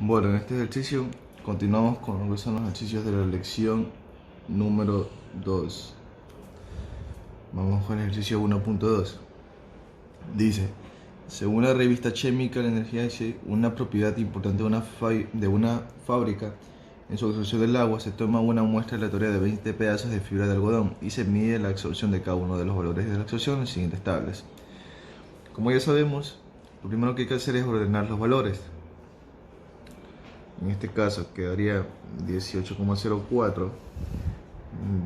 Bueno, en este ejercicio continuamos con lo que son los ejercicios de la lección número 2. Vamos con el ejercicio 1.2. Dice, según la revista Chemical Energy, una propiedad importante de una fábrica en su absorción del agua, se toma una muestra aleatoria de 20 pedazos de fibra de algodón y se mide la absorción de cada uno de los valores de la absorción en las siguientes tablas. Como ya sabemos, lo primero que hay que hacer es ordenar los valores. En este caso quedaría 18,04,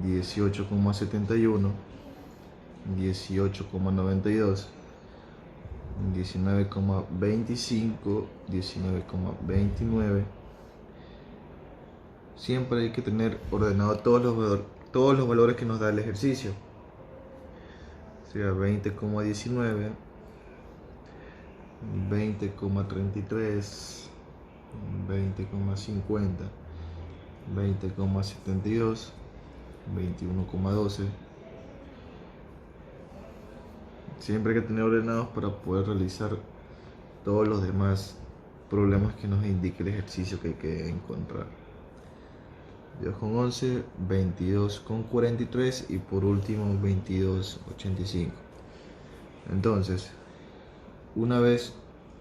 18,71, 18,92, 19,25, 19,29. Siempre hay que tener ordenado todos los valores que nos da el ejercicio. Sería 20,19, 20,33, 20,50, 20,72, 21,12. Siempre hay que tener ordenados para poder realizar todos los demás problemas que nos indique el ejercicio que hay que encontrar. 2,11, 22,43 y por último 22,85. Entonces, una vez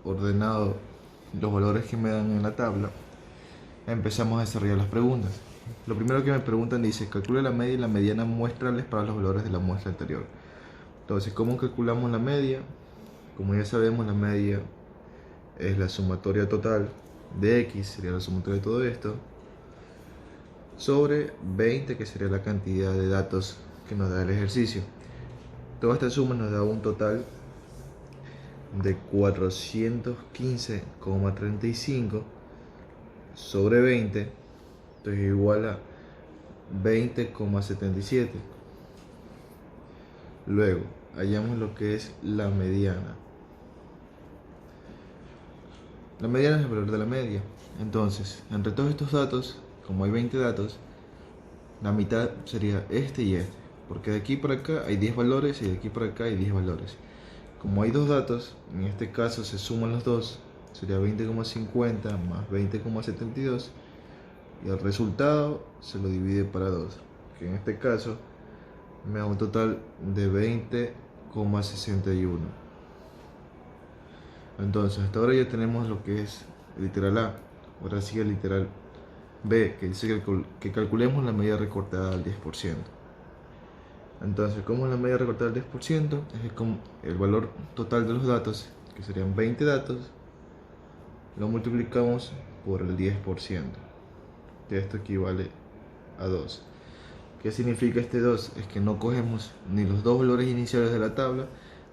ordenado los valores que me dan en la tabla, empezamos a desarrollar las preguntas. Lo primero que me preguntan dice, calcula la media y la mediana muestrales para los valores de la muestra anterior. Entonces, ¿cómo calculamos la media? Como ya sabemos, la media es la sumatoria total de X, sería la sumatoria de todo esto, sobre 20, que sería la cantidad de datos que nos da el ejercicio. Toda esta suma nos da un total de 415,35 sobre 20, entonces igual a 20,77. Luego hallamos lo que es la mediana. La mediana es el valor de la media. Entonces, entre todos estos datos, como hay 20 datos, la mitad sería este y este, porque de aquí para acá hay 10 valores y de aquí para acá hay 10 valores. Como hay dos datos, en este caso se suman los dos, sería 20,50 más 20,72 y el resultado se lo divide para 2, que en este caso me da un total de 20,61. Entonces hasta ahora ya tenemos lo que es el literal A. Ahora sigue el literal B, que dice que calculemos la medida recortada al 10%. Entonces, ¿cómo es la medida recortada al 10%? Es como el valor total de los datos, que serían 20 datos, lo multiplicamos por el 10%, que esto equivale a 2. ¿Qué significa este 2? Es que no cogemos ni los dos valores iniciales de la tabla,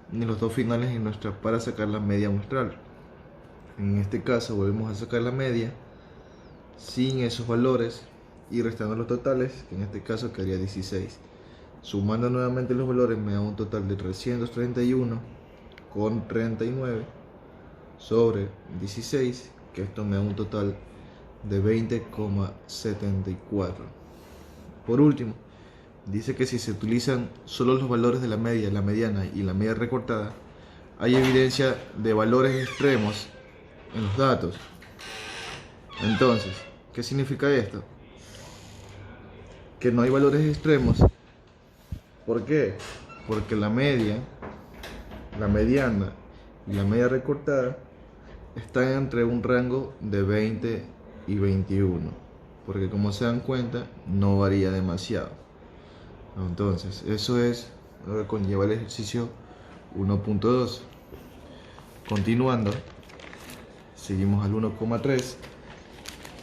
ni los dos finales en nuestra para sacar la media muestral. En este caso volvemos a sacar la media sin esos valores y restando los totales, que en este caso quedaría 16. Sumando nuevamente los valores me da un total de 331,39 sobre 16, que esto me da un total de 20,74. Por último, dice que si se utilizan solo los valores de la media, la mediana y la media recortada, hay evidencia de valores extremos en los datos. Entonces, ¿qué significa esto? Que no hay valores extremos. ¿Por qué? Porque la media, la mediana y la media recortada están entre un rango de 20 y 21, porque como se dan cuenta no varía demasiado. Entonces eso es lo que conlleva el ejercicio 1.2. Continuando, seguimos al 1,3,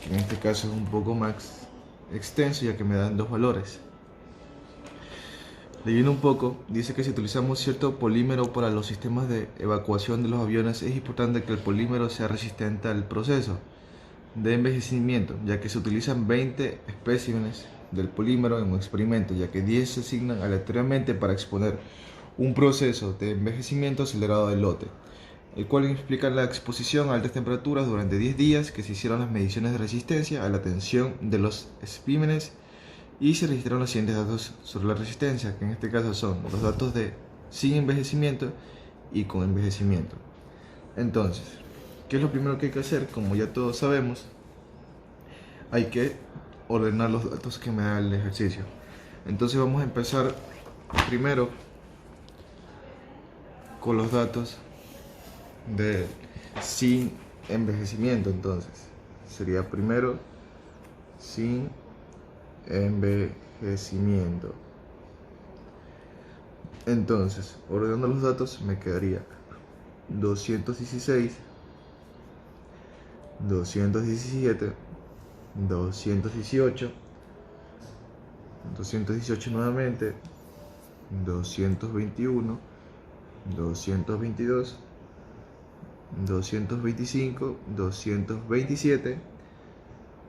que en este caso es un poco más extenso ya que me dan dos valores. Leyendo un poco, dice que si utilizamos cierto polímero para los sistemas de evacuación de los aviones, es importante que el polímero sea resistente al proceso de envejecimiento, ya que se utilizan 20 especímenes del polímero en un experimento, ya que 10 se asignan aleatoriamente para exponer un proceso de envejecimiento acelerado del lote, el cual implica la exposición a altas temperaturas durante 10 días, que se hicieron las mediciones de resistencia a la tensión de los especímenes y se registraron los siguientes datos sobre la resistencia, que en este caso son los datos de sin envejecimiento y con envejecimiento. Entonces, ¿Qué es lo primero que hay que hacer? Como ya todos sabemos, hay que ordenar los datos que me da el ejercicio. Entonces vamos a empezar primero con los datos de sin envejecimiento. Entonces sería primero sin envejecimiento. Entonces, ordenando los datos me quedaría 216, 217, 218, 218 nuevamente, 221, 222, 225, 227,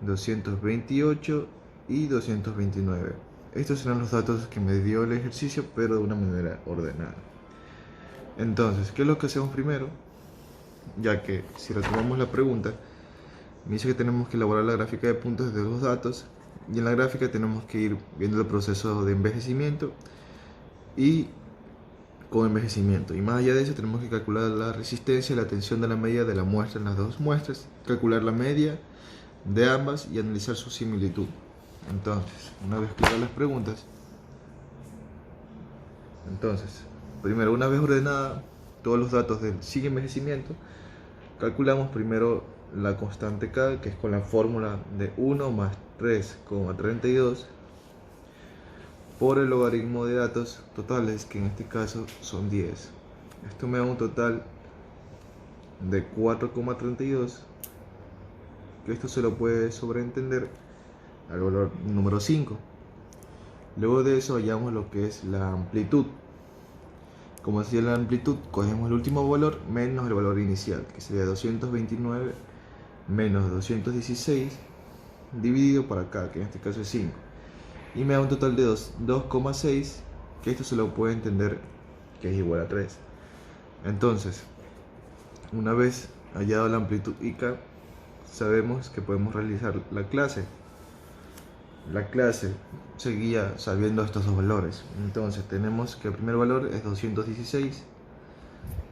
228 y 229. Estos serán los datos que me dio el ejercicio, pero de una manera ordenada. Entonces, ¿qué es lo que hacemos primero? Ya que si retomamos la pregunta, me dice que tenemos que elaborar la gráfica de puntos de los datos, y en la gráfica tenemos que ir viendo el proceso de envejecimiento y con envejecimiento. Y más allá de eso, tenemos que calcular la resistencia y la tensión de la medida de la muestra en las dos muestras, calcular la media de ambas y analizar su similitud. Entonces, una vez claras las preguntas, primero, una vez ordenada todos los datos del sin envejecimiento, calculamos primero la constante K, que es con la fórmula de 1 más 3,32 por el logaritmo de datos totales, que en este caso son 10. Esto me da un total de 4,32, que esto se lo puede sobreentender al valor número 5. Luego de eso hallamos lo que es la amplitud. Como decía la amplitud, cogemos el último valor menos el valor inicial, que sería 229 menos 216 dividido por acá, que en este caso es 5. Y me da un total de 2,6, que esto se lo puede entender que es igual a 3. Entonces, una vez hallado la amplitud y K, sabemos que podemos realizar la clase. La clase seguía sabiendo estos dos valores. Entonces tenemos que el primer valor es 216.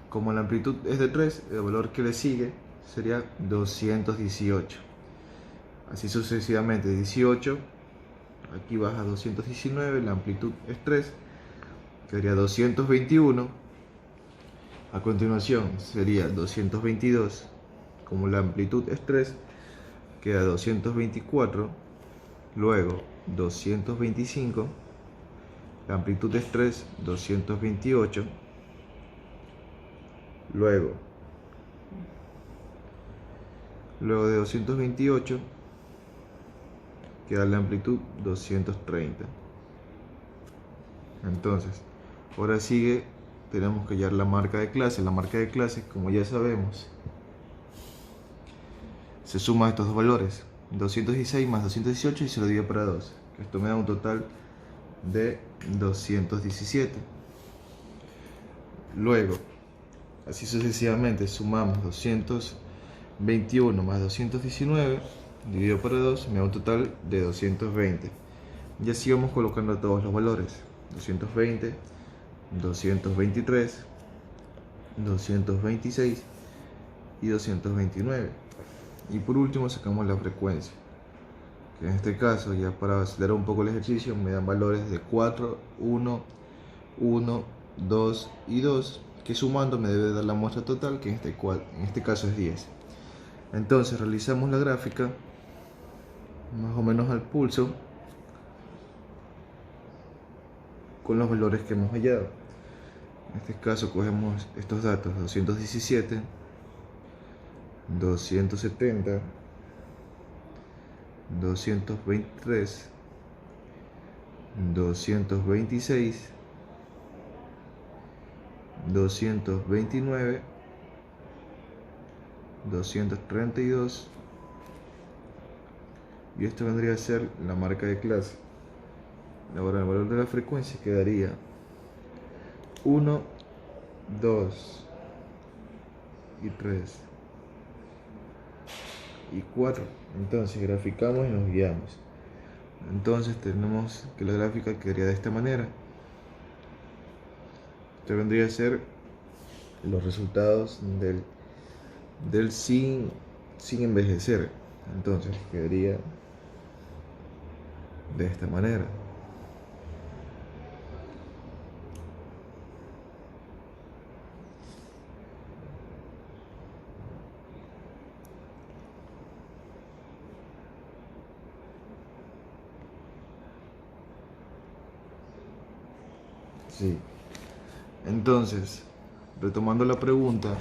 Como la amplitud es de 3, el valor que le sigue sería 218. Así sucesivamente, 18. Aquí baja 219, la amplitud es 3, quedaría 221. A continuación sería 222. Como la amplitud es 3, queda 224. Luego 225, la amplitud es 3, 228. Luego de 228 queda la amplitud 230. Entonces, ahora sigue, tenemos que hallar la marca de clase. La marca de clase, como ya sabemos, se suma estos dos valores, 216 más 218, y se lo divide para 2. Esto me da un total de 217. Luego, así sucesivamente, sumamos 221 más 219 dividido por 2, me da un total de 220. Y así vamos colocando todos los valores: 220, 223, 226 y 229. Y por último sacamos la frecuencia, que en este caso, ya para acelerar un poco el ejercicio, me dan valores de 4, 1, 1, 2 y 2, que sumando me debe dar la muestra total, que en este caso es 10. Entonces realizamos la gráfica más o menos al pulso con los valores que hemos hallado. En este caso cogemos estos datos: 217, 270, 223, 226, 229, 232, y esto vendría a ser la marca de clase. Ahora el valor de la frecuencia quedaría 1, 2 y 3 y 4. Entonces graficamos y nos guiamos. Entonces tenemos que la gráfica quedaría de esta manera. Esto vendría a ser los resultados del del sin envejecer. Entonces quedaría de esta manera. Sí. Entonces, retomando la pregunta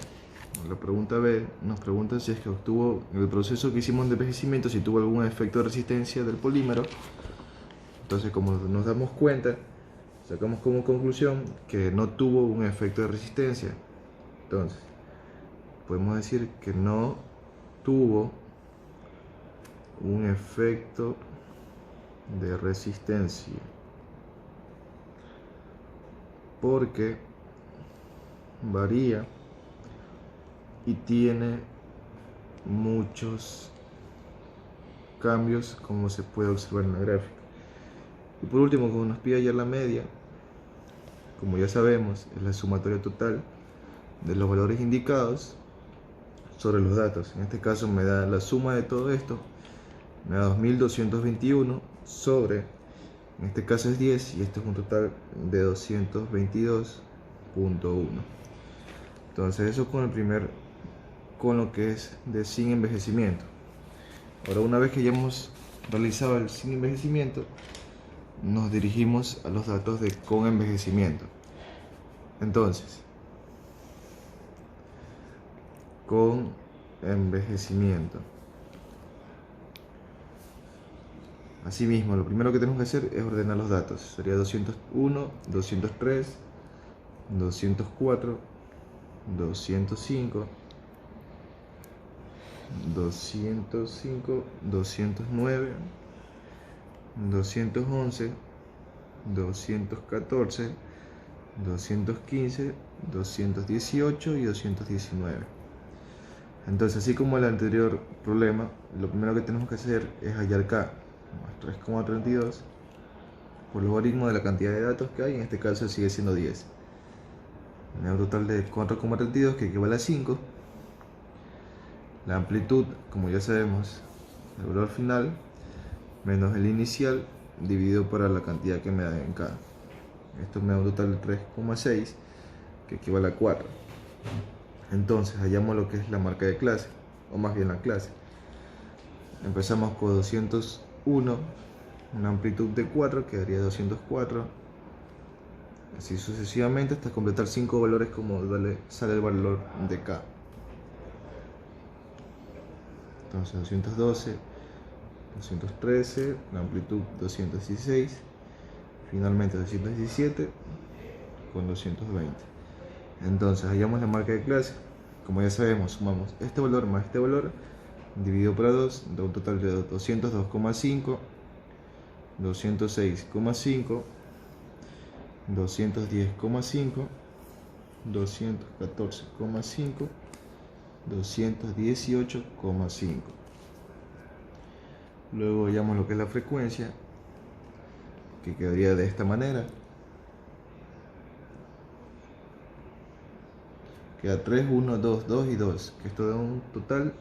B nos pregunta si es que obtuvo en el proceso que hicimos de envejecimiento, si tuvo algún efecto de resistencia del polímero. Entonces, como nos damos cuenta, sacamos como conclusión que no tuvo un efecto de resistencia. Entonces, podemos decir que no tuvo un efecto de resistencia porque varía y tiene muchos cambios, como se puede observar en la gráfica. Y por último, como nos pide hallar la media, como ya sabemos, es la sumatoria total de los valores indicados sobre los datos. En este caso me da la suma de todo esto, me da 2221 sobre, en este caso es 10, y esto es un total de 222.1. Entonces eso con lo que es de sin envejecimiento. Ahora, una vez que ya hemos realizado el sin envejecimiento, nos dirigimos a los datos de con envejecimiento. Entonces, con envejecimiento. Asimismo, lo primero que tenemos que hacer es ordenar los datos. Sería 201, 203, 204, 205, 205, 209, 211, 214, 215, 218 y 219. Entonces, así como el anterior problema, lo primero que tenemos que hacer es hallar K más 3,32 por logaritmo de la cantidad de datos que hay. En este caso sigue siendo 10. Me da un total de 4,32 que equivale a 5. La amplitud, como ya sabemos, el valor final menos el inicial dividido por la cantidad que me da en K. Esto me da un total de 3,6 que equivale a 4. Entonces hallamos lo que es la marca de clase, o más bien la clase. Empezamos con 201, una amplitud de 4, quedaría 204, así sucesivamente hasta completar 5 valores como sale el valor de K. Entonces 212, 213, la amplitud 216, finalmente 217 con 220. Entonces hallamos la marca de clase. Como ya sabemos, sumamos este valor más este valor dividido por 2, da un total de 202,5, 206,5, 210,5, 214,5, 218,5. Luego hallamos lo que es la frecuencia, que quedaría de esta manera. Queda 3, 1, 2, 2 y 2, que esto da un total,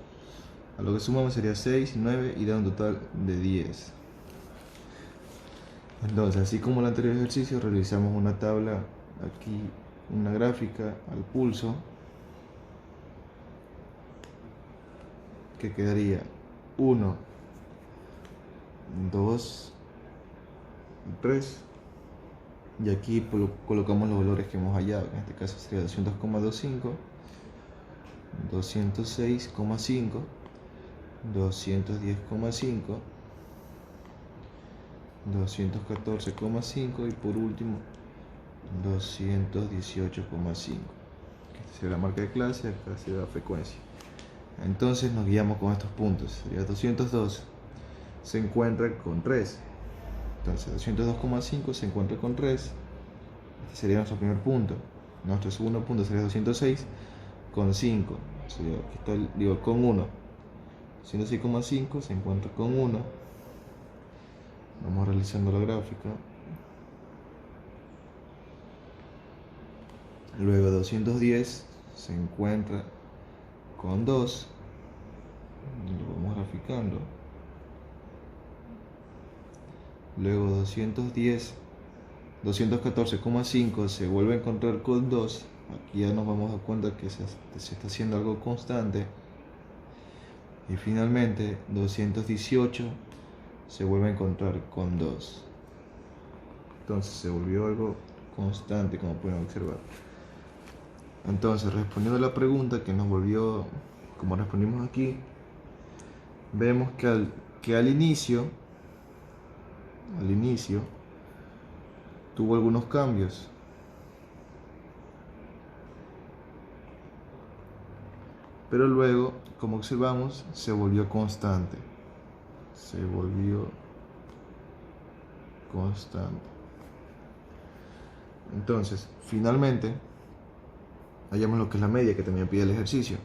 a lo que sumamos sería 6, 9 y da un total de 10. Entonces, así como el anterior ejercicio, realizamos una tabla, aquí una gráfica al pulso, que quedaría 1, 2, 3, y aquí colocamos los valores que hemos hallado, en este caso sería 200,25, 206,5, 210,5, 214,5 y por último 218,5. Esta sería la marca de clase, acá sería la frecuencia. Entonces nos guiamos con estos puntos. Sería 202 se encuentra con 3. Entonces 202,5 se encuentra con 3. Este sería nuestro primer punto. Nuestro segundo punto sería 206 con 5. Sería, aquí está con 1. 206,5 se encuentra con 1. Vamos realizando la gráfica. Luego 210 se encuentra con 2, lo vamos graficando. Luego 214,5 se vuelve a encontrar con 2. Aquí ya nos vamos a dar cuenta que se está haciendo algo constante. Y finalmente 218 se vuelve a encontrar con 2. Entonces se volvió algo constante, como pueden observar. Entonces, respondiendo a la pregunta que nos volvió, como respondimos aquí, vemos que al inicio tuvo algunos cambios. Pero luego, como observamos, se volvió constante. Entonces, finalmente, hallamos lo que es la media que también pide el ejercicio.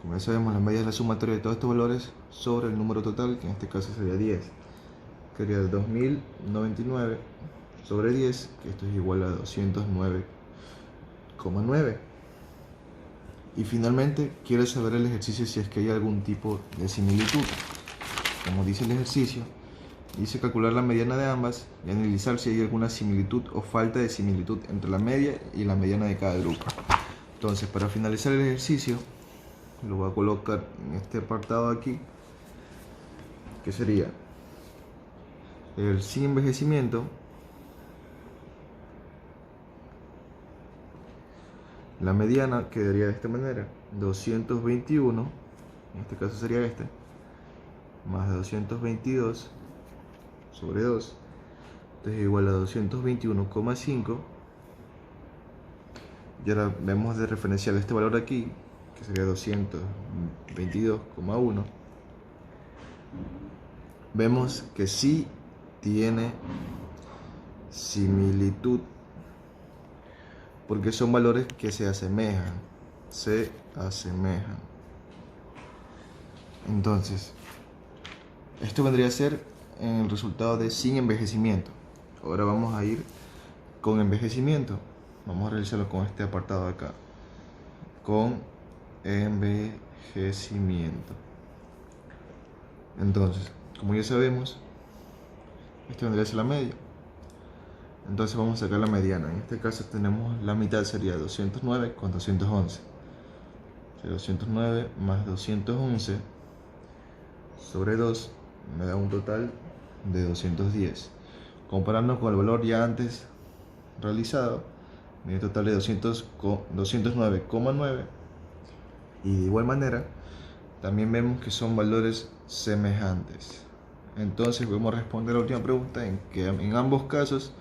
Como ya sabemos, la media es la sumatoria de todos estos valores sobre el número total, que en este caso sería 10. Que sería 2099 sobre 10, que esto es igual a 209,9. Y finalmente, quiero saber el ejercicio si es que hay algún tipo de similitud. Como dice el ejercicio, dice calcular la mediana de ambas y analizar si hay alguna similitud o falta de similitud entre la media y la mediana de cada grupo. Entonces, para finalizar el ejercicio, lo voy a colocar en este apartado aquí, que sería el sin envejecimiento. La mediana quedaría de esta manera: 221, en este caso sería este, más 222 sobre 2, entonces igual a 221,5. Y ahora vemos de referencial este valor aquí, que sería 222,1. Vemos que sí tiene similitud, porque son valores que se asemejan. Entonces, esto vendría a ser el resultado de sin envejecimiento. Ahora vamos a ir con envejecimiento. Vamos a realizarlo con este apartado de acá, con envejecimiento. Entonces, como ya sabemos, esto vendría a ser la media. Entonces vamos a sacar la mediana. En este caso tenemos la mitad, sería 209 con 211. 209 más 211 sobre 2 me da un total de 210. Comparando con el valor ya antes realizado, me da un total de 209,9. Y de igual manera, también vemos que son valores semejantes. Entonces podemos responder a la última pregunta en que en ambos casos,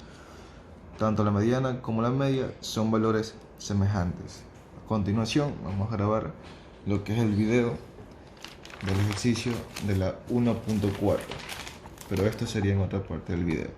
tanto la mediana como la media son valores semejantes. A continuación vamos a grabar lo que es el video del ejercicio de la 1.4, pero esto sería en otra parte del video.